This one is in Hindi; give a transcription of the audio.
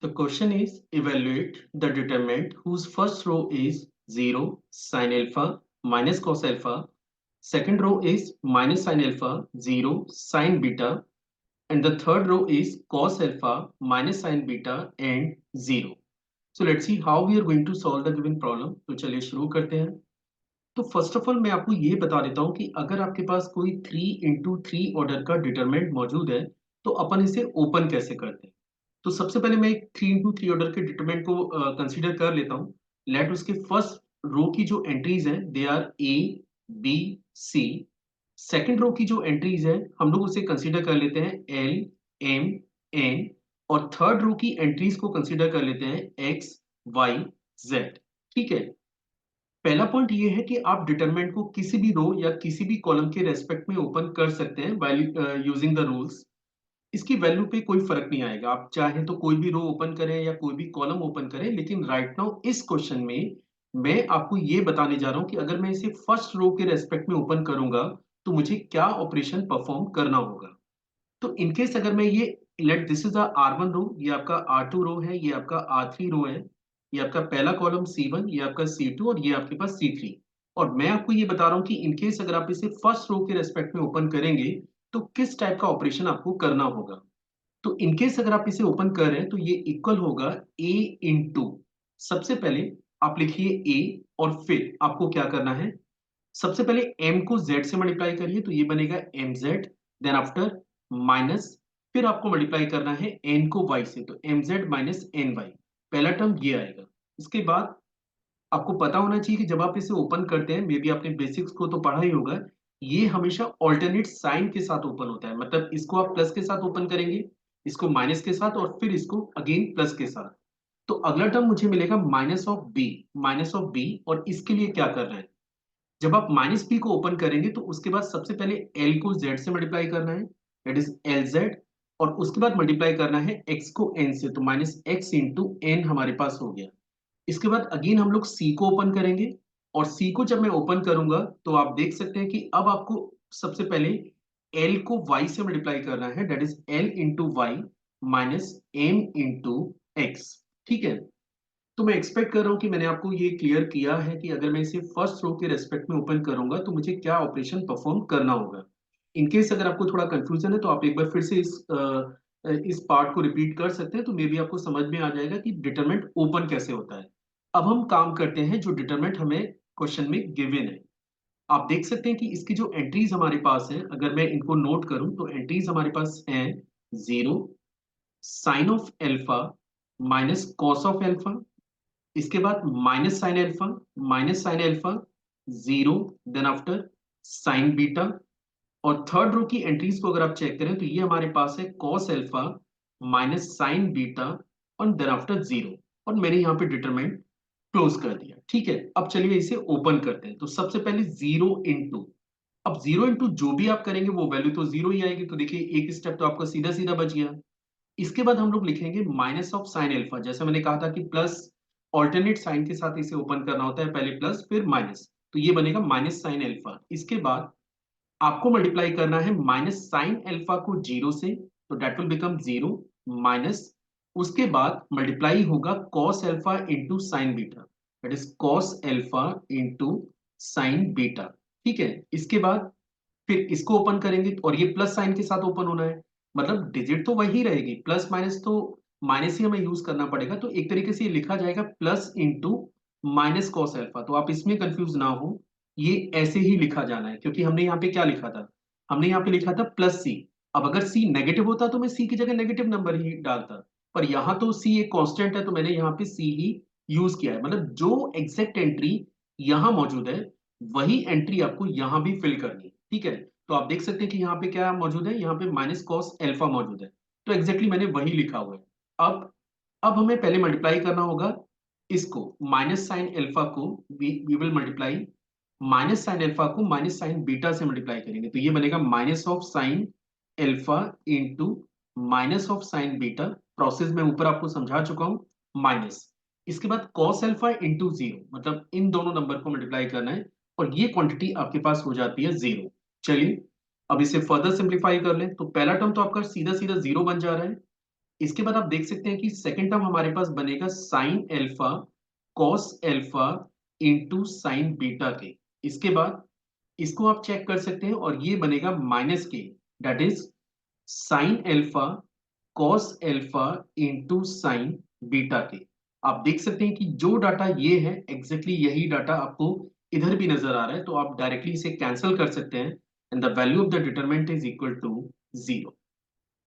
The question is evaluate the determinant whose first row is 0 sin alpha minus cos alpha, second row is minus sin alpha 0 sin beta, and the third row is cos alpha minus sin beta and 0. So let's see how we are going to solve the given problem. तो चलिए शुरू करते हैं. तो फर्स्ट ऑफ ऑल मैं आपको ये बता देता हूँ कि अगर आपके पास कोई 3 into 3 ऑर्डर का डिटरमिनेंट मौजूद है तो अपन इसे ओपन कैसे करते हैं. तो सबसे पहले मैं एक 3 into 3 ऑर्डर के डिटरमिनेंट को कंसीडर कर लेता हूँ. लेट उसके फर्स्ट रो की जो एंट्रीज हैं they are A B C. Second row की जो एंट्रीज है हम लोग उसे कंसीडर कर लेते हैं एल एम एन. और थर्ड रो की एंट्रीज को कंसीडर कर लेते हैं एक्स वाई जेड. ठीक है. पहला पॉइंट ये है कि आप डिटरमिनेंट को किसी भी रो या किसी भी कॉलम के रेस्पेक्ट में ओपन कर सकते हैं बाय यूजिंग द रूल्स. इसकी वैल्यू पे कोई फर्क नहीं आएगा. आप चाहे तो कोई भी रो ओपन करें या कोई भी कॉलम ओपन करें, लेकिन राइट नाउ इस क्वेश्चन में मैं आपको ये बताने जा रहा हूं कि अगर मैं इसे फर्स्ट रो के रेस्पेक्ट में ओपन करूंगा तो मुझे क्या ऑपरेशन परफॉर्म करना होगा. तो इनकेस अगर मैं ये लेट दिस इज R1 रो, ये आपका R2 रो है, ये आपका R3 रो है, ये आपका पहला कॉलम C1, ये आपका C2 और ये आपके पास C3. और मैं आपको ये बता रहा हूं कि इनकेस अगर आप इसे फर्स्ट रो के रेस्पेक्ट में ओपन करेंगे तो किस टाइप का ऑपरेशन आपको करना होगा. तो इनकेस अगर आप इसे ओपन कर रहे हैं तो ये इक्वल होगा A इंटू. सबसे पहले आप लिखिए A और फिर आपको क्या करना है. सबसे पहले m को z से मल्टीप्लाई करिए तो ये बनेगा mz. देन आफ्टर माइनस, फिर आपको मल्टीप्लाई करना है n को y से तो mz माइनस ny. पहला टर्म ये आएगा. इसके बाद आपको पता होना चाहिए कि जब आप इसे ओपन करते हैं, मे बी आपने बेसिक्स को तो पढ़ा ही होगा, ये हमेशा ऑल्टरनेट साइन के साथ ओपन होता है. मतलब इसको आप प्लस के साथ ओपन करेंगे, इसको माइनस के साथ और फिर इसको अगेन प्लस के साथ. तो अगला टर्म मुझे मिलेगा माइनस ऑफ बी. और इसके लिए क्या करना है, जब आप माइनस पी को ओपन करेंगे तो उसके बाद सबसे पहले एल को जेड से मल्टीप्लाई करना है, दैट इज एल जेड. और उसके बाद मल्टीप्लाई करना है एक्स को एन से, तो माइनस एक्स इंटू एन हमारे पास हो गया. इसके बाद अगेन हम लोग सी को ओपन करेंगे. और सी को जब मैं ओपन करूंगा तो आप देख सकते हैं कि अब आपको सबसे पहले एल को वाई से मल्टीप्लाई करना है, that is L into Y minus M into X. ठीक है. तो मैं एक्सपेक्ट कर रहा हूं कि मैंने आपको ये क्लियर किया है कि अगर मैं इसे फर्स्ट रो के रेस्पेक्ट में ओपन करूंगा तो मुझे क्या ऑपरेशन परफॉर्म करना होगा. इनकेस अगर आपको थोड़ा कंफ्यूजन है तो आप एक बार फिर से इस पार्ट को रिपीट कर सकते हैं तो मे बी आपको समझ में आ जाएगा कि डिटरमिनेंट ओपन कैसे होता है. अब हम काम करते हैं जो डिटरमिनेंट हमें क्वेश्चन में गिवन है. आप देख सकते हैं कि इसकी जो एंट्रीज हमारे पास है, अगर मैं इनको नोट करूं तो एंट्रीज हमारे पास हैं 0 sine of alpha minus cos of alpha. इसके बाद minus sine alpha 0. Then after sine beta. और थर्ड रो की एंट्रीज को अगर आप चेक करें तो ये हमारे पास है cos alpha minus sine beta और देन आफ्टर 0. और मैंने यहाँ पे डिटरमिनेंट क्लोज कर दिया. ठीक है. अब चलिए इसे ओपन करते हैं. तो सबसे पहले 0 इंटू. अब 0 इंटू जो भी आप करेंगे वो वैल्यू तो 0 ही आएगी. तो देखिए एक स्टेप तो आपका सीधा सीधा बच गया. इसके बाद हम लोग लिखेंगे माइनस ऑफ साइन एल्फा. जैसे मैंने कहा था कि प्लस ऑल्टरनेट साइन के साथ इसे ओपन करना होता है, पहले प्लस फिर माइनस. तो ये बनेगा माइनस साइन एल्फा. इसके बाद आपको मल्टीप्लाई करना है माइनस साइन एल्फा को 0 से, तो डेट विल बिकम 0 माइनस. उसके बाद मल्टीप्लाई होगा cos alpha into sine beta, that is cos alpha into sine beta. ठीक है. इसके बाद फिर इसको ओपन करेंगे और ये प्लस साइन के साथ ओपन होना है. मतलब डिजिट तो वही रहेगी, प्लस माइनस तो माइनस ही हमें यूज करना पड़ेगा. तो एक तरीके से ये लिखा जाएगा plus into minus cos alpha. तो आप इसमें कंफ्यूज ना हो, ये ऐसे ही लिखा जाना है क्योंकि हमने यहाँ पे क्या लिखा था, हमने यहाँ पे लिखा था प्लस सी. अब अगर सी नेगेटिव होता तो मैं सी की जगह नेगेटिव नंबर ही डालता, पर यहाँ तो सी एक कांस्टेंट है तो मैंने यहाँ पे सी ही यूज किया है. मतलब जो एग्जैक्ट एंट्री यहाँ मौजूद है वही एंट्री आपको यहाँ भी फिल करनी है. ठीक है. तो आप देख सकते हैं कि यहाँ पे क्या मौजूद है, यहाँ पे माइनस कॉस एल्फा मौजूद है. तो एग्जैक्टली मैंने वही लिखा हुआ है. अब अब हमें पहले मल्टीप्लाई करना होगा इसको माइनस साइन एल्फा को, we will multiply minus sine alpha को माइनस साइन बीटा से मल्टीप्लाई करेंगे तो ये बनेगा minus of sine alpha into minus of sine beta. Process में ऊपर आपको समझा चुका हूं. माइनस, इसके बाद कॉस एल्फा इंटू 0, मतलब इन दोनों नंबर को मल्टीप्लाई करना है और ये क्वांटिटी आपके पास हो जाती है 0. चलिए अब इसे फर्दर सिंप्लीफाई कर लें. तो पहला टर्म तो आपका सीधा सीधा 0 बन जा रहा है. इसके बाद आप देख सकते हैं कि सेकंड टर्म हमारे पास बनेगा sine alpha cos alpha into sine beta के। इसके बाद इसको आप चेक कर सकते हैं और ये बनेगा माइनस के, that is sine alpha cos alpha into sine beta के। आप देख सकते हैं कि जो डाटा ये है एग्जैक्टली यही डाटा आपको इधर भी नजर आ रहा है, तो आप डायरेक्टली इसे कैंसिल कर सकते हैं and the value of the determinant is equal to 0।